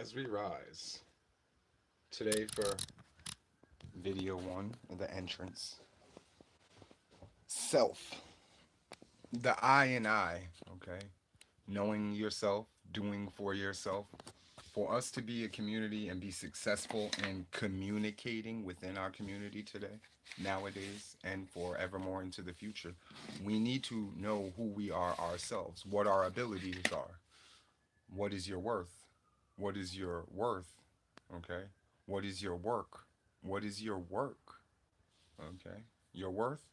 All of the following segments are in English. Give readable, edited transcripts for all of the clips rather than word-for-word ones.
as we rise today for video one, the entrance. Self, the I and I, okay? Knowing yourself, doing for yourself. For us to be a community and be successful in communicating within our community today, nowadays, and forevermore into the future, we need to know who we are ourselves, what our abilities are. What is your worth? What is your worth? Okay. What is your work? What is your work? Okay. Your worth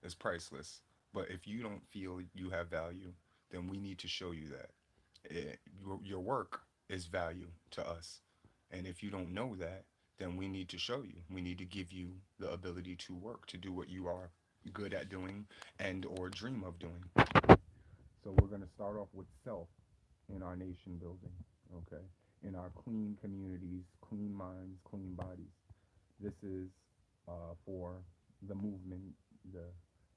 is priceless. But if you don't feel you have value, then we need to show you that. Your work is value to us. And if you don't know that, then we need to show you. We need to give you the ability to work, to do what you are good at doing and or dream of doing. So we're going to start off with self in our nation building, okay? In our clean communities, clean minds, clean bodies. This is for the movement, the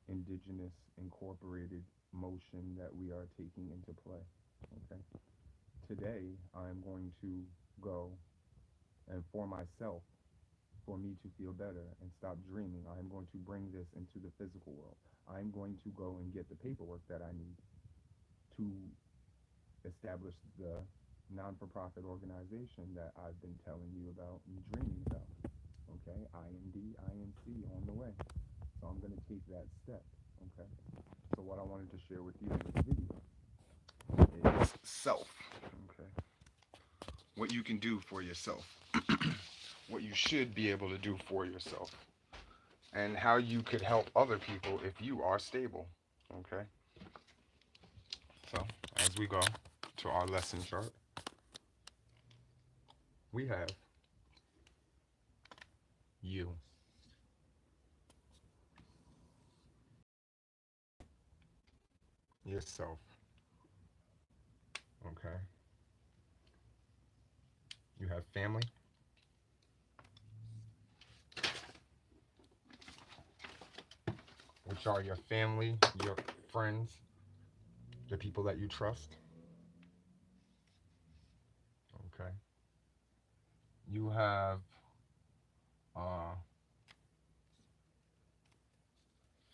indigenous incorporated motion that we are taking into play, okay? Today, I'm going to go and for myself, for me to feel better and stop dreaming, I am going to bring this into the physical world. I'm going to go and get the paperwork that I need to establish the non-for-profit organization that I've been telling you about and dreaming about. Okay, IND, INC on the way. So I'm going to take that step. Okay. So what I wanted to share with you in this video is self. Okay. What you can do for yourself. What you should be able to do for yourself. And how you could help other people if you are stable. Okay. So as we go to our lesson chart, we have you, yourself. Okay. You have family, which are your family, your friends, the people that you trust. Okay. You have uh,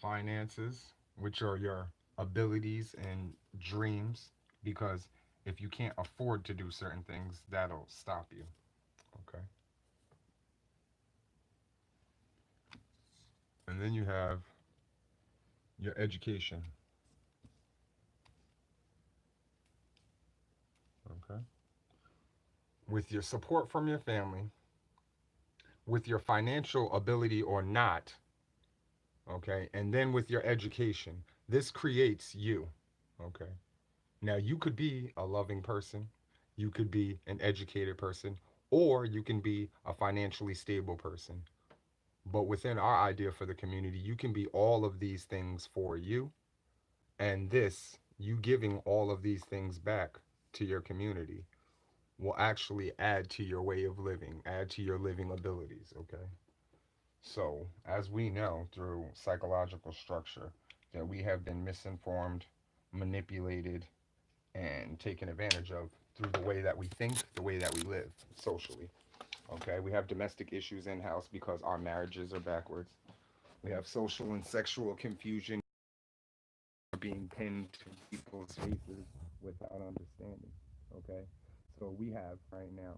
finances, which are your abilities and dreams, because if you can't afford to do certain things, that'll stop you. Okay. And then you have your education. Okay. With your support from your family, with your financial ability or not, okay, and then with your education, this creates you. Okay. Now, you could be a loving person, you could be an educated person, or you can be a financially stable person. But within our idea for the community, you can be all of these things for you. And this, you giving all of these things back to your community, will actually add to your way of living, add to your living abilities, okay? So, as we know through psychological structure, that we have been misinformed, manipulated, and taken advantage of through the way that we think, the way that we live socially. Okay, we have domestic issues in house because our marriages are backwards. We have social and sexual confusion being pinned to people's faces without understanding. Okay, so we have right now,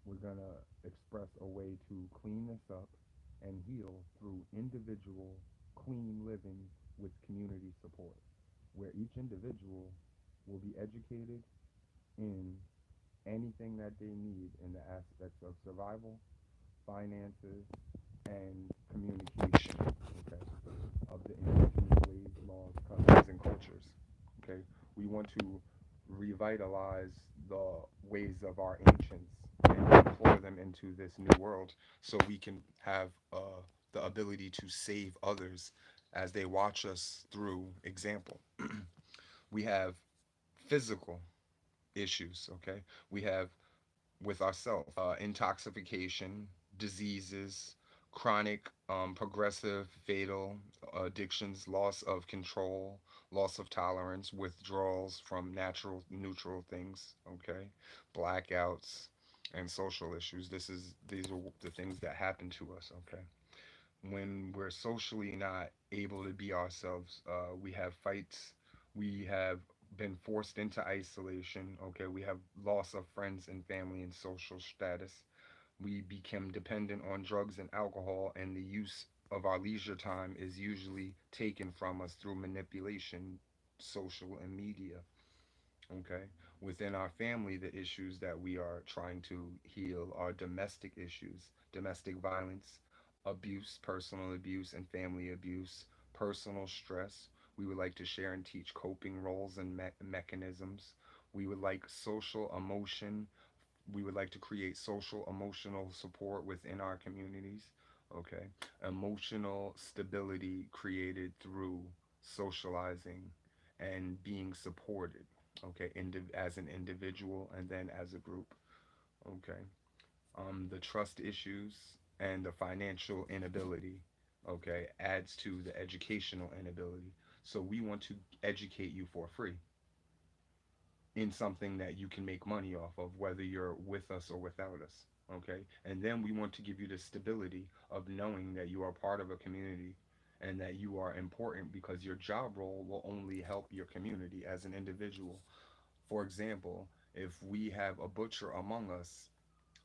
we're gonna express a way to clean this up and heal through individual clean living with community support, where each individual will be educated in anything that they need in the aspects of survival, finances, and communication, okay, of the indigenous ways, laws, customs, and cultures. Okay, we want to revitalize the ways of our ancients and deploy them into this new world so we can have the ability to save others as they watch us through example. We have physical issues, okay? We have with ourselves intoxication, diseases, chronic, progressive, fatal addictions, loss of control, loss of tolerance, withdrawals from natural, neutral things, okay, blackouts, and social issues. These are the things that happen to us, okay. When we're socially not able to be ourselves, we have fights, we have been forced into isolation, okay, we have loss of friends and family and social status, we become dependent on drugs and alcohol, and the use of our leisure time is usually taken from us through manipulation, social, and media. Okay. Within our family, the issues that we are trying to heal are domestic issues, domestic violence, abuse, personal abuse, and family abuse, personal stress. We would like to share and teach coping roles and mechanisms. We would like social emotion, we would like to create social emotional support within our communities. Okay. Emotional stability created through socializing and being supported. Okay. As an individual and then as a group. Okay. The trust issues and the financial inability, okay, adds to the educational inability. So we want to educate you for free in something that you can make money off of, whether you're with us or without us. Okay. And then we want to give you the stability of knowing that you are part of a community and that you are important because your job role will only help your community as an individual. For example, if we have a butcher among us,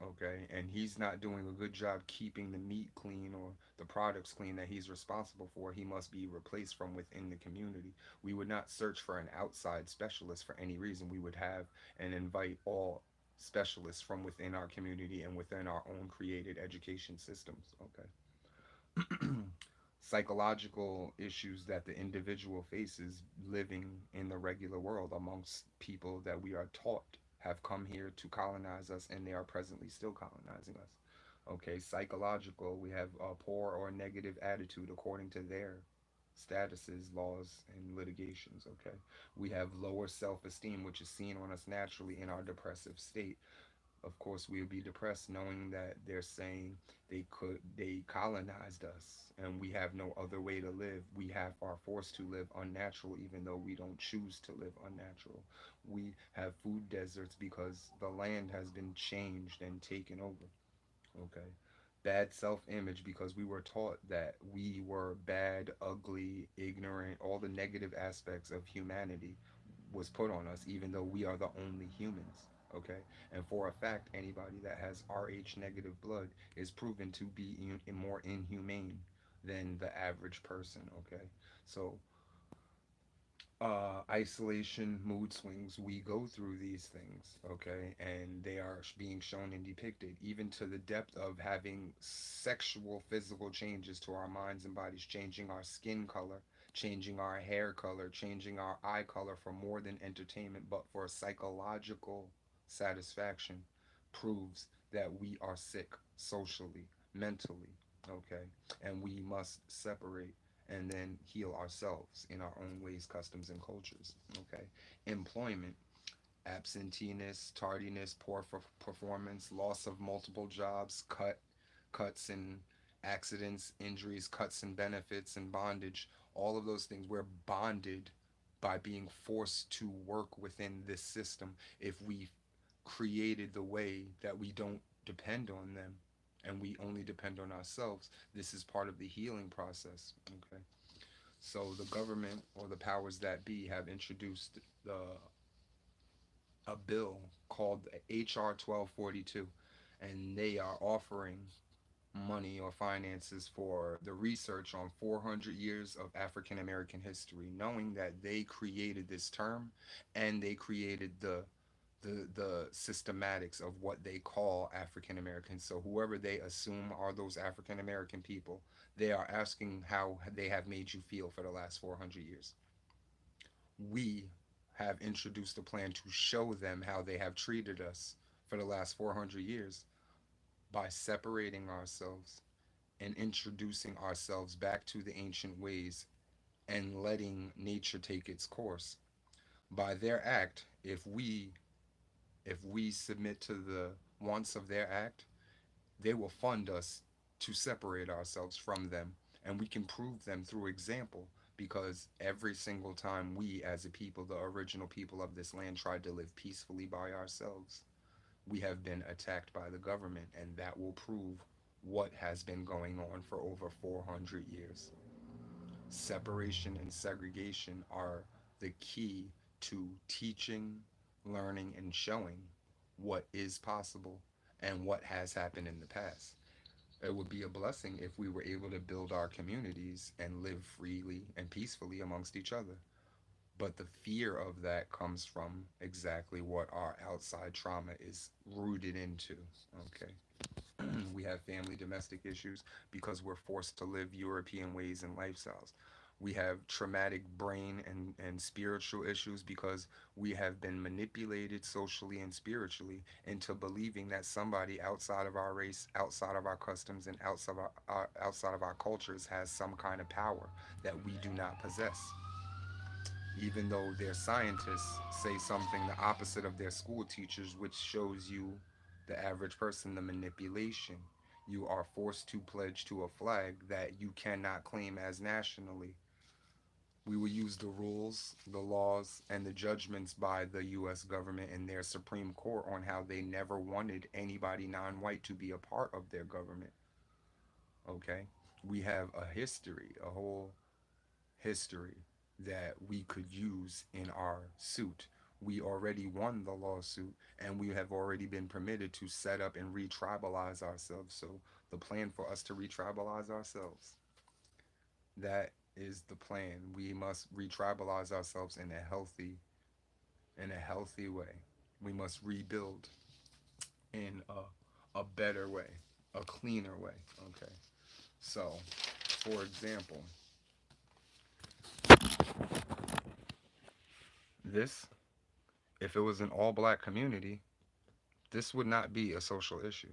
okay, and he's not doing a good job keeping the meat clean or the products clean that he's responsible for, he must be replaced from within the community. We would not search for an outside specialist for any reason. We would have and invite all specialists from within our community and within our own created education systems, okay. Psychological issues that the individual faces living in the regular world amongst people that we are taught have come here to colonize us and they are presently still colonizing us. Okay, psychological, we have a poor or negative attitude according to their statuses, laws, and litigations. Okay, we have lower self esteem, which is seen on us naturally in our depressive state. Of course we would be depressed knowing that they're saying they colonized us and we have no other way to live. We have are forced to live unnatural even though we don't choose to live unnatural. We have food deserts because the land has been changed and taken over. Okay. Bad self image because we were taught that we were bad, ugly, ignorant, all the negative aspects of humanity was put on us, even though we are the only humans. Okay. And for a fact, anybody that has Rh negative blood is proven to be more inhumane than the average person. Okay. So isolation, mood swings, we go through these things, okay, and they are being shown and depicted, even to the depth of having sexual, physical changes to our minds and bodies, changing our skin color, changing our hair color, changing our eye color for more than entertainment, but for psychological satisfaction, proves that we are sick socially, mentally, okay, and we must separate and then heal ourselves in our own ways, customs, and cultures. Okay. Employment, absenteeism, tardiness, poor performance, loss of multiple jobs, cuts and accidents, injuries, cuts and benefits, and bondage. All of those things, we're bonded by being forced to work within this system. If we created the way that we don't depend on them and we only depend on ourselves, this is part of the healing process. Okay. So the government or the powers that be have introduced the a bill called HR 1242, and they are offering money or finances for the research on 400 years of African American history, knowing that they created this term and they created the systematics of what they call African Americans. So whoever they assume are those African American people, they are asking how they have made you feel for the last 400 years. We have introduced a plan to show them how they have treated us for the last 400 years by separating ourselves and introducing ourselves back to the ancient ways and letting nature take its course. By their act, if we submit to the wants of their act, they will fund us to separate ourselves from them. And we can prove them through example, because every single time we, as a people, the original people of this land, tried to live peacefully by ourselves, we have been attacked by the government. And that will prove what has been going on for over 400 years. Separation and segregation are the key to teaching, learning, and showing what is possible and what has happened in the past. It would be a blessing if we were able to build our communities and live freely and peacefully amongst each other. But the fear of that comes from exactly what our outside trauma is rooted into. Okay. We have family domestic issues because we're forced to live European ways and lifestyles. We have traumatic brain and spiritual issues because we have been manipulated socially and spiritually into believing that somebody outside of our race, outside of our customs, and outside of our cultures has some kind of power that we do not possess. Even though their scientists say something the opposite of their school teachers, which shows you, the average person, the manipulation. You are forced to pledge to a flag that you cannot claim as nationally. We will use the rules, the laws, and the judgments by the US government and their Supreme Court on how they never wanted anybody non white to be a part of their government. Okay? We have a history, a whole history that we could use in our suit. We already won the lawsuit, and we have already been permitted to set up and retribalize ourselves. So the plan for us to retribalize ourselves, that is the plan. We must retribalize ourselves in a healthy way. We must rebuild in a better way, a cleaner way. Okay. So, for example, this, if it was an all black community, this would not be a social issue.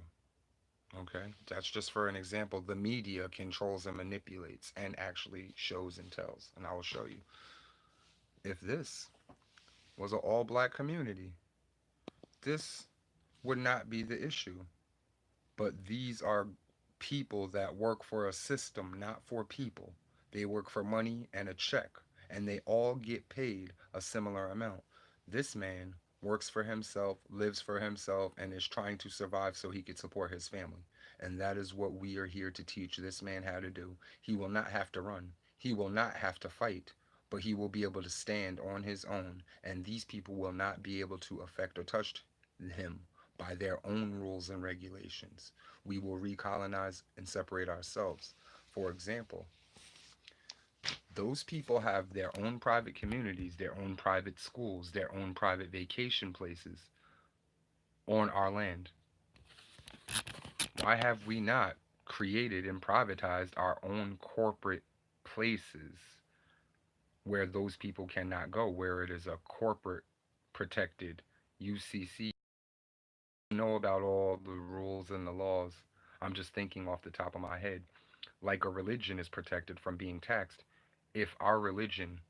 Okay, that's just for an example. The media controls and manipulates and actually shows and tells. And I will show you. If this was an all black community, this would not be the issue. But these are people that work for a system, not for people. They work for money and a check, and they all get paid a similar amount. This man works for himself, lives for himself, and is trying to survive so he can support his family. And that is what we are here to teach this man how to do. He will not have to run, he will not have to fight, but he will be able to stand on his own, and these people will not be able to affect or touch him by their own rules and regulations. We will recolonize and separate ourselves. For example, those people have their own private communities, their own private schools, their own private vacation places on our land. Why have we not created and privatized our own corporate places where those people cannot go, where it is a corporate protected UCC? Know about all the rules and the laws. I'm just thinking off the top of my head. Like a religion is protected from being taxed. If our religion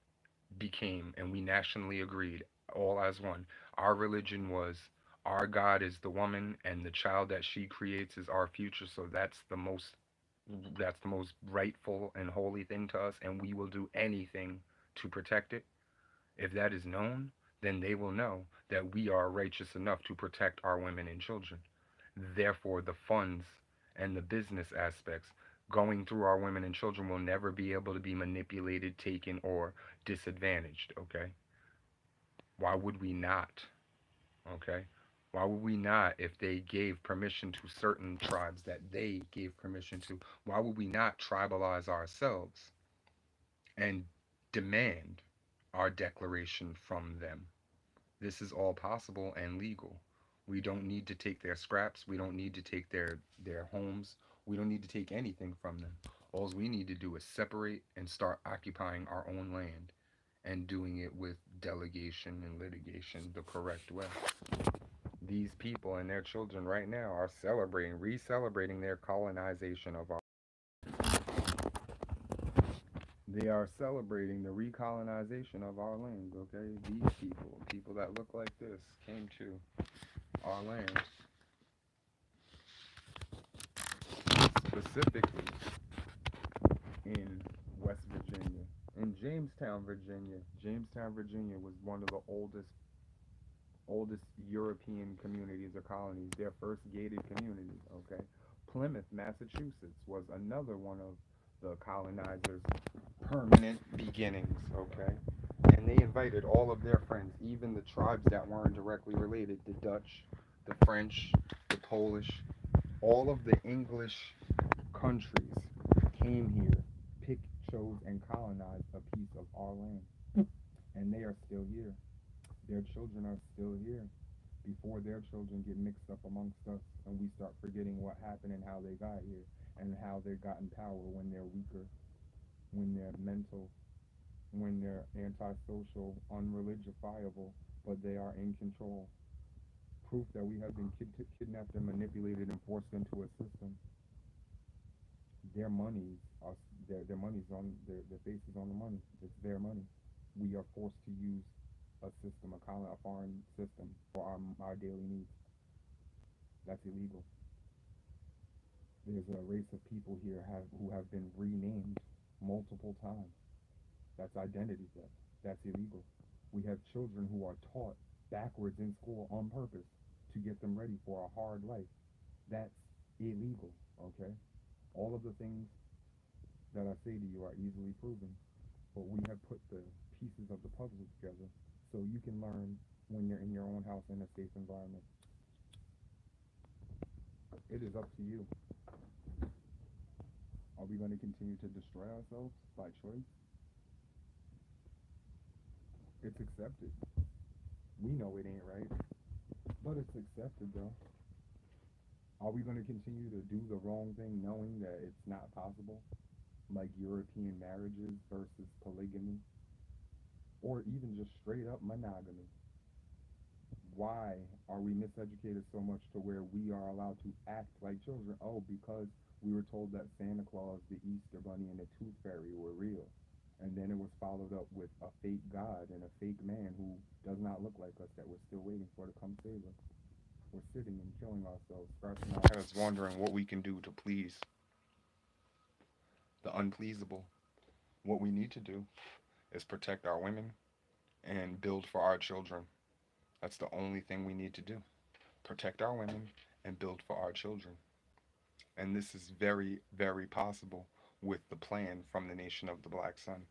became, and we nationally agreed, all as one, our religion was, our God is the woman and the child that she creates is our future, so that's the most rightful and holy thing to us, and we will do anything to protect it. If that is known, then they will know that we are righteous enough to protect our women and children. Therefore, the funds and the business aspects going through our women and children will never be able to be manipulated, taken, or disadvantaged. Okay? Why would we not? Okay? Why would we not, if they gave permission to certain tribes that they gave permission to, why would we not tribalize ourselves and demand our declaration from them? This is all possible and legal. We don't need to take their scraps. We don't need to take their homes. We don't need to take anything from them. All we need to do is separate and start occupying our own land and doing it with delegation and litigation the correct way. These people and their children right now are celebrating, re-celebrating their colonization of our. They are celebrating the recolonization of our land. Okay, these people, people that look like this, came to our land, specifically in West Virginia. In Jamestown, Virginia. Jamestown, Virginia was one of the oldest European communities or colonies, their first gated community, okay? Plymouth, Massachusetts was another one of the colonizers' permanent beginnings, okay? And they invited all of their friends, even the tribes that weren't directly related, the Dutch, the French, the Polish, all of the English countries came here, picked, chose, and colonized a piece of our land. And they are still here. Their children are still here. Before their children get mixed up amongst us and we start forgetting what happened and how they got here and how they got in power when they're weaker, when they're mental, when they're antisocial, unreligiofiable, but they are in control. Proof that we have been kidnapped and manipulated and forced into a system. Their monies are their money's on their face is on the money. It's their money. We are forced to use a system, a foreign system for our daily needs. That's illegal. There's a race of people here who have been renamed multiple times. That's identity theft. That's illegal. We have children who are taught backwards in school on purpose to get them ready for a hard life. That's illegal, okay? All of the things that I say to you are easily proven, but we have put the pieces of the puzzle together so you can learn when you're in your own house in a safe environment. It is up to you. Are we going to continue to destroy ourselves by choice? It's accepted. We know it ain't right, but it's accepted though. Are we going to continue to do the wrong thing knowing that it's not possible? Like European marriages versus polygamy, or even just straight up monogamy. Why are we miseducated so much to where we are allowed to act like children? Oh, because we were told that Santa Claus, the Easter Bunny, and the Tooth Fairy were real. And then it was followed up with a fake God and a fake man who does not look like us that we're still waiting for to come save us. We're sitting and killing ourselves, scratching our heads, wondering what we can do to please the unpleasable. What we need to do is protect our women and build for our children. That's the only thing we need to do. Protect our women and build for our children. And this is very, very possible with the plan from the Nation of the Black Sun.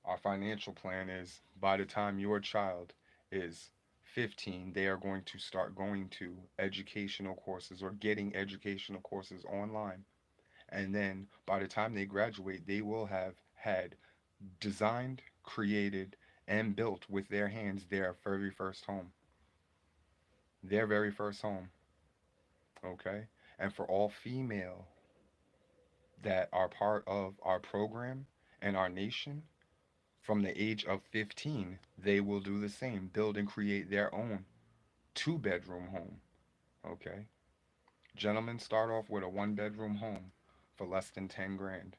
Our financial plan is by the time your child is 15, they are going to start going to educational courses or getting educational courses online. And then by the time they graduate, they will have had designed, created, and built with their hands their very first home. Their very first home. Okay? And for all female that are part of our program and our nation, from the age of 15, they will do the same, build and create their own two-bedroom home. Okay? Gentlemen start off with a one-bedroom home for less than 10 grand.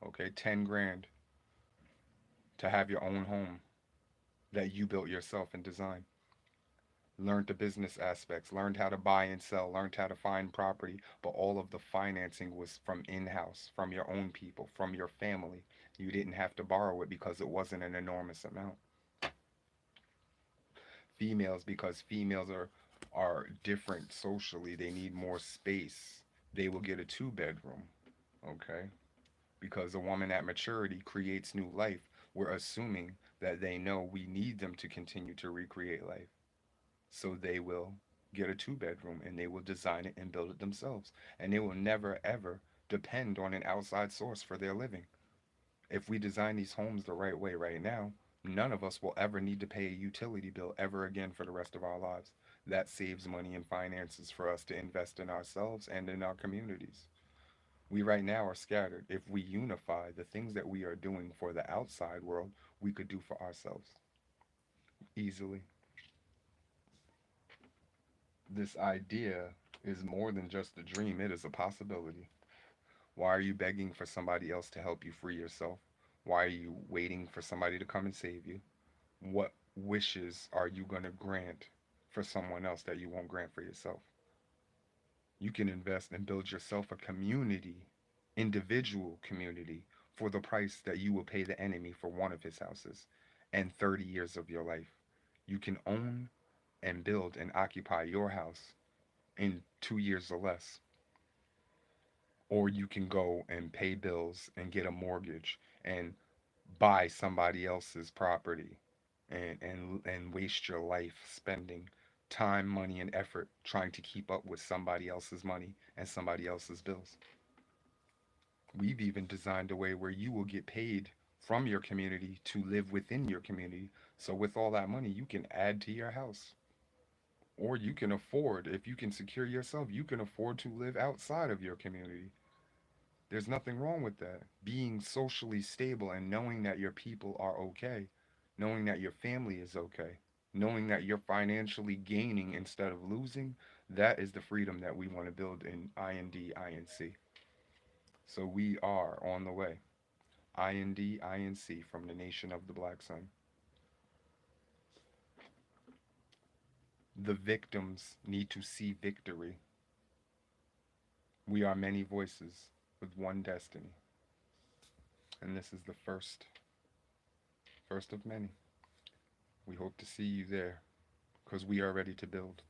Okay? 10 grand to have your own home that you built yourself and designed. Learned the business aspects, learned how to buy and sell, learned how to find property, but all of the financing was from in-house, from your own people, from your family. You didn't have to borrow it because it wasn't an enormous amount. Females, because females are different socially, they need more space. They will get a two-bedroom, okay? Because a woman at maturity creates new life. We're assuming that they know we need them to continue to recreate life. So they will get a two-bedroom and they will design it and build it themselves. And they will never ever depend on an outside source for their living. If we design these homes the right way right now, none of us will ever need to pay a utility bill ever again for the rest of our lives. That saves money and finances for us to invest in ourselves and in our communities. We right now are scattered. If we unify the things that we are doing for the outside world, we could do for ourselves easily. This idea is more than just a dream, it is a possibility. Why are you begging for somebody else to help you free yourself? Why are you waiting for somebody to come and save you? What wishes are you going to grant for someone else that you won't grant for yourself? You can invest and build yourself a community, individual community, for the price that you will pay the enemy for one of his houses and 30 years of your life. You can own and build and occupy your house in 2 years or less. Or you can go and pay bills and get a mortgage and buy somebody else's property and waste your life spending time, money, and effort trying to keep up with somebody else's money and somebody else's bills. We've even designed a way where you will get paid from your community to live within your community. So with all that money, you can add to your house. Or you can afford, if you can secure yourself, you can afford to live outside of your community. There's nothing wrong with that. Being socially stable and knowing that your people are okay, knowing that your family is okay, knowing that you're financially gaining instead of losing, that is the freedom that we want to build in IND, INC. So we are on the way. IND, INC from the Nation of the Black Sun. The victims need to see victory. We are many voices with one destiny. And this is the first of many. We hope to see you there because we are ready to build.